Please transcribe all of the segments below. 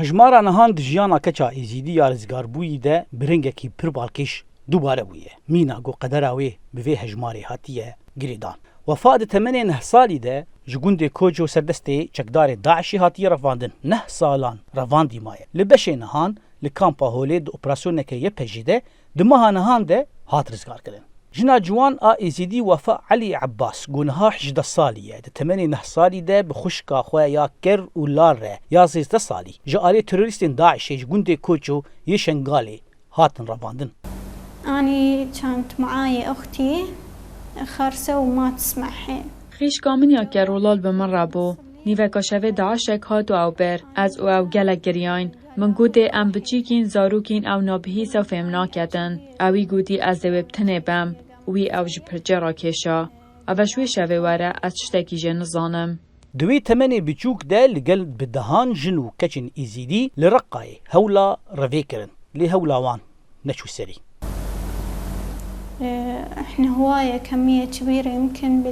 هجمارا نهان دجیانا کچا ایزیدی یا رزگاربویی ده برنگکی پر بالکش دوباره بویه. مینا گو قدراوی به هجماری هاتیه گریدان. وفاء تمنی 9 سالی ده جگوند کوچو سردستی چکدار داعشی هاتیه رفاندن 9 سالان رفاندی مایه. لبشه نهان لکامپا هولی ده اپراسیون که یه پجیده دمها نهان ده هات رزگار کردن. جنا جوان ایزیدی وفاء علی عباس گونها 18 سالیه ده تمنی 9 سالی ده بخشکا خواه یا کر و لاره یا 13 سالی جاری تروریستین داعشی جگوند کوچو یه شنگالی هاتن رفاندن. أنا كانت معاي أختي خرسة وما تسمع حين. خیش کامنیا که رولال به من رابو نیوه کاشوه داعشک هاتو او بر از او گلک گریاین من گوده ام بچیکین زاروکین او نابهی سو فهمنا کدن اوی گودی از دویب تنه بم وی او جپرجه را کشا او شوی شوه وره از چشتکی جن زانم دوی تمنی بچوک ده لگل بدهان جنو کچن ایزیدی لرقای هولا روی کرن لی هولا وان نشو سری. احنا هواية كمية كبيرة يمكن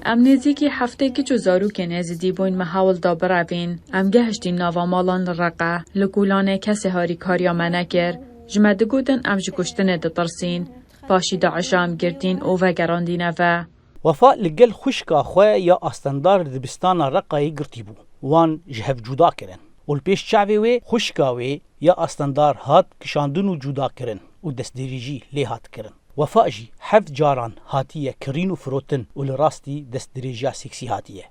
ام نزيكي هفته كچو زاروكين ازدي بوين محاول دا برابين ام گهشتين ناوا مالان رقا لگولانه کسی هاری کاریا منکر جمد گودن ام جکشتنه دا ترسين باشي داعش ام گردين او وگراندينه و وفاء لگل خوشکا خواه یا استندار دبستان رقایی گرتی بو وان جهف جدا کرن والپیش چاوی وی خوشکاوی یا استندار هات کشاندن و جدا کرن و دستدریجی لی هات کرن. وفاء جي 7 جاران هاتية كرين وفروتن ولراستي دست دريجا سيكسي هاتية.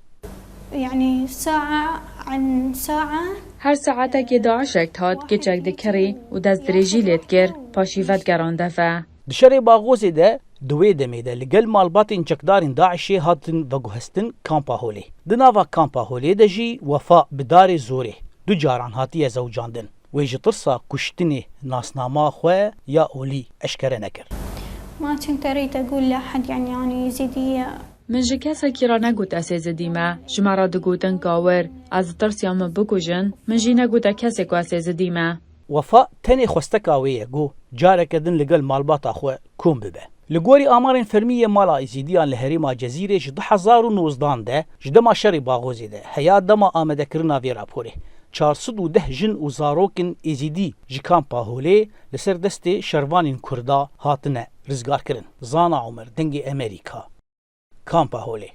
يعني ساعة عن ساعة هر ساعته که داعشک هات که چک دکری و دست دريجي لید گر پاشیفت گرانده و دشري باغوزي ده دوي دمي ده لقل مالباتين چكدارين داعشي هاتن وگوهستن كامپا هولي. دناوا كامپا هولي ده جي وفاء بدار زوري 2 جاران هاتية زوجاندن ويجي ترسا كشتني ناسناما خواه يا أولي أشكره نكر. ما كنت أريد أقول لأحد يعني يزيدية من جکسا کی را نگوت اسیز دیمه جمعرا دگوتن کاور از ترسیام بکوژن من جی نگوت کسی کو اسیز دیمه وفاء تنی خوستکاویه گو جاره کدن لگل مالبات اخوه کوم ببه لگوری آمارین فرمیه مالا ایزیدیان لحریما جزیره جد 2019 ده جدما شری باغوزی ده حیات دما آمده کرنا وی راپوره 410 جن و زاروکن ایزیدی جکامپا هولی لسر دست شروانین کردا هاتنه رزگار کرن زانا عمر دنگ امریکا کامپا هولی